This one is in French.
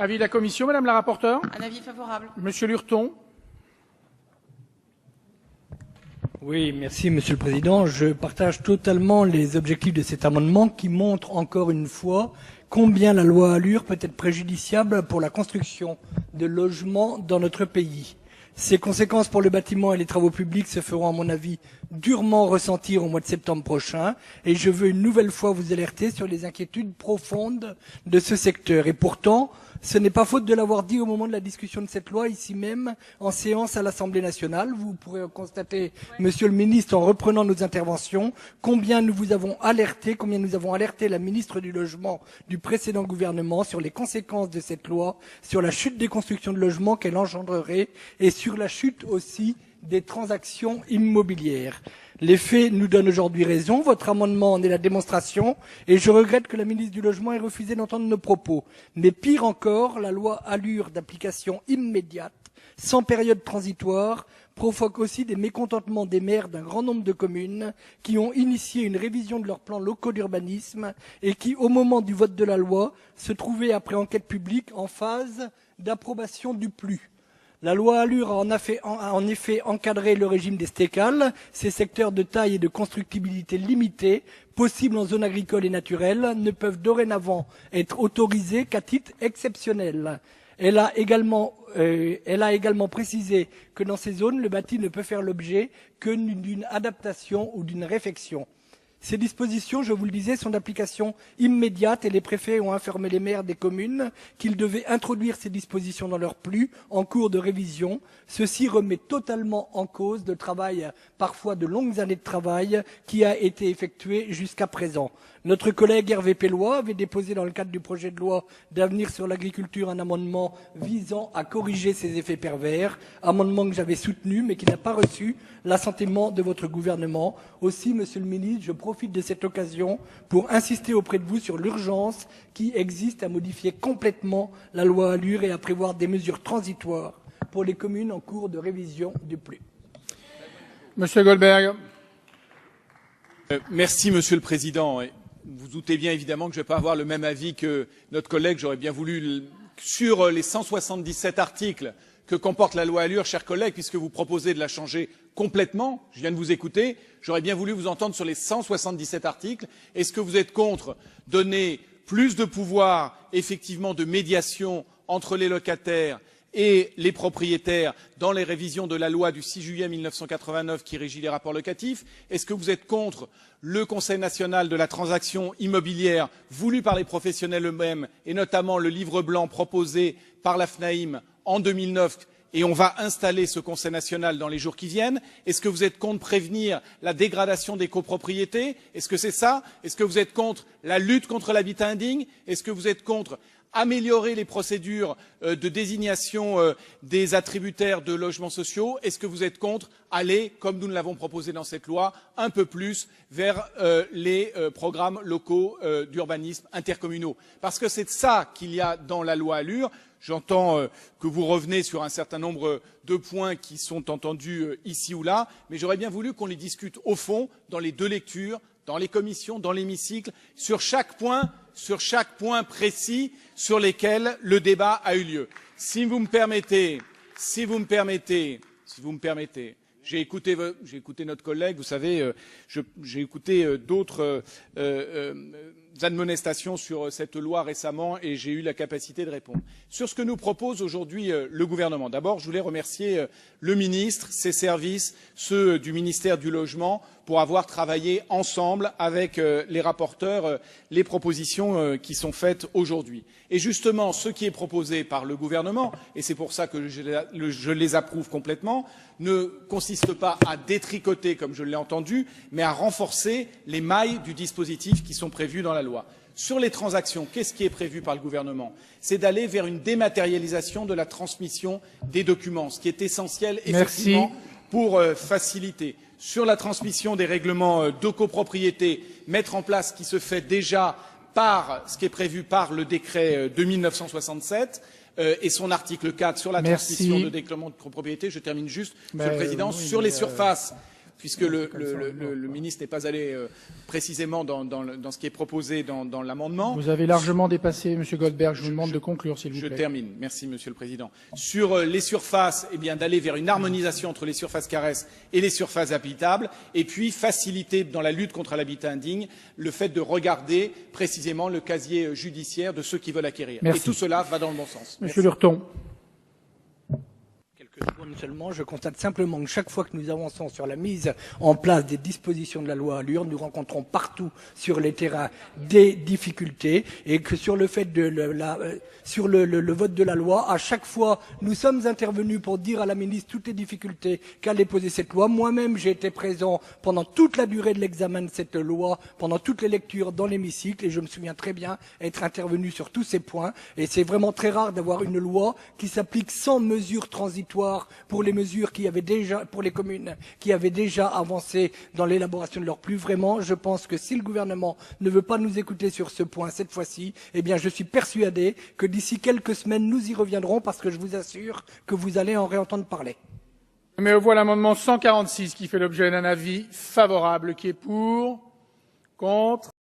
Avis de la Commission, Madame la rapporteure. Un avis favorable. Monsieur Lurton. Oui, merci Monsieur le Président. Je partage totalement les objectifs de cet amendement qui montre encore une fois combien la loi ALUR peut être préjudiciable pour la construction de logements dans notre pays. Ses conséquences pour le bâtiment et les travaux publics se feront, à mon avis, durement ressentir au mois de septembre prochain et je veux une nouvelle fois vous alerter sur les inquiétudes profondes de ce secteur. Et pourtant, ce n'est pas faute de l'avoir dit au moment de la discussion de cette loi, ici même, en séance à l'Assemblée nationale. Vous pourrez constater, Monsieur le Ministre, en reprenant nos interventions, combien nous vous avons alerté, combien nous avons alerté la ministre du Logement du précédent gouvernement sur les conséquences de cette loi, sur la chute des constructions de logements qu'elle engendrerait et sur la chute aussi des transactions immobilières. Les faits nous donnent aujourd'hui raison. Votre amendement en est la démonstration et je regrette que la ministre du Logement ait refusé d'entendre nos propos. Mais pire encore, la loi ALUR d'application immédiate, sans période transitoire, provoque aussi des mécontentements des maires d'un grand nombre de communes qui ont initié une révision de leurs plans locaux d'urbanisme et qui, au moment du vote de la loi, se trouvaient après enquête publique en phase d'approbation du PLU. La loi ALUR a en effet encadré le régime des STECAL, ces secteurs de taille et de constructibilité limitée, possibles en zone agricole et naturelle, ne peuvent dorénavant être autorisés qu'à titre exceptionnel. Elle a également précisé que dans ces zones, le bâti ne peut faire l'objet que d'une adaptation ou d'une réfection. Ces dispositions, je vous le disais, sont d'application immédiate et les préfets ont informé les maires des communes qu'ils devaient introduire ces dispositions dans leur PLU en cours de révision. Ceci remet totalement en cause le travail, parfois de longues années de travail, qui a été effectué jusqu'à présent. Notre collègue Hervé Pellois avait déposé dans le cadre du projet de loi d'avenir sur l'agriculture un amendement visant à corriger ces effets pervers, amendement que j'avais soutenu mais qui n'a pas reçu l'assentiment de votre gouvernement. Aussi, Monsieur le Ministre, je profite de cette occasion pour insister auprès de vous sur l'urgence qui existe à modifier complètement la loi ALUR et à prévoir des mesures transitoires pour les communes en cours de révision du PLU. Monsieur Goldberg. Merci Monsieur le Président. Vous doutez bien évidemment que je ne vais pas avoir le même avis que notre collègue. J'aurais bien voulu, sur les 177 articles que comporte la loi ALUR, chers collègues, puisque vous proposez de la changer complètement, je viens de vous écouter, j'aurais bien voulu vous entendre sur les 177 articles. Est-ce que vous êtes contre donner plus de pouvoir, effectivement, de médiation entre les locataires et les propriétaires dans les révisions de la loi du 6 juillet 1989 qui régit les rapports locatifs? Est-ce que vous êtes contre le Conseil national de la transaction immobilière voulu par les professionnels eux-mêmes et notamment le livre blanc proposé par la FNAIM en 2009 et on va installer ce Conseil national dans les jours qui viennent? Est-ce que vous êtes contre prévenir la dégradation des copropriétés? Est-ce que c'est ça? Est-ce que vous êtes contre la lutte contre l'habitat indigne? Est-ce que vous êtes contre améliorer les procédures de désignation des attributaires de logements sociaux? Est-ce que vous êtes contre aller, comme nous l'avons proposé dans cette loi, un peu plus vers les programmes locaux d'urbanisme intercommunaux? Parce que c'est ça qu'il y a dans la loi ALUR. J'entends que vous revenez sur un certain nombre de points qui sont entendus ici ou là, mais j'aurais bien voulu qu'on les discute au fond, dans les deux lectures, dans les commissions, dans l'hémicycle, sur chaque point précis sur lesquels le débat a eu lieu. Si vous me permettez, j'ai écouté notre collègue, vous savez, j'ai écouté d'autres admonestations sur cette loi récemment et j'ai eu la capacité de répondre. Sur ce que nous propose aujourd'hui le gouvernement, d'abord je voulais remercier le ministre, ses services, ceux du ministère du Logement, pour avoir travaillé ensemble avec les rapporteurs les propositions qui sont faites aujourd'hui. Et justement, ce qui est proposé par le gouvernement, et c'est pour ça que je les approuve complètement, ne consiste pas à détricoter, comme je l'ai entendu, mais à renforcer les mailles du dispositif qui sont prévues dans la loi. Sur les transactions, qu'est-ce qui est prévu par le gouvernement? C'est d'aller vers une dématérialisation de la transmission des documents, ce qui est essentiel effectivement pour faciliter. Sur la transmission des règlements de copropriété, mettre en place ce qui se fait déjà par ce qui est prévu par le décret de 1967 et son article 4 sur la transmission de règlements de copropriété. Je termine juste, Monsieur le Président, sur les surfaces. puisque le ministre n'est pas allé précisément dans ce qui est proposé dans l'amendement. Vous avez largement dépassé, Monsieur Goldberg. Je vous demande de conclure, s'il vous plaît. Je termine. Merci, Monsieur le Président. Sur les surfaces, eh bien, d'aller vers une harmonisation entre les surfaces CARES et les surfaces habitables, et puis faciliter dans la lutte contre l'habitat indigne le fait de regarder précisément le casier judiciaire de ceux qui veulent acquérir. Merci. Et tout cela va dans le bon sens. Monsieur Lurton. Quelques secondes seulement, je constate simplement que chaque fois que nous avançons sur la mise en place des dispositions de la loi Allure, nous rencontrons partout sur les terrains des difficultés et que sur le fait de sur le vote de la loi, à chaque fois, nous sommes intervenus pour dire à la ministre toutes les difficultés qu'allait poser cette loi. Moi-même, j'ai été présent pendant toute la durée de l'examen de cette loi, pendant toutes les lectures dans l'hémicycle, et je me souviens très bien être intervenu sur tous ces points. Et c'est vraiment très rare d'avoir une loi qui s'applique sans mesures transitoires pour les mesures qui avaient déjà, pour les communes qui avaient déjà avancé dans l'élaboration de leur plus. Vraiment, je pense que si le gouvernement ne veut pas nous écouter sur ce point cette fois-ci, eh bien, je suis persuadé que d'ici quelques semaines, nous y reviendrons parce que je vous assure que vous allez en réentendre parler. Mais voilà l'amendement 146 qui fait l'objet d'un avis favorable. Qui est pour? Contre?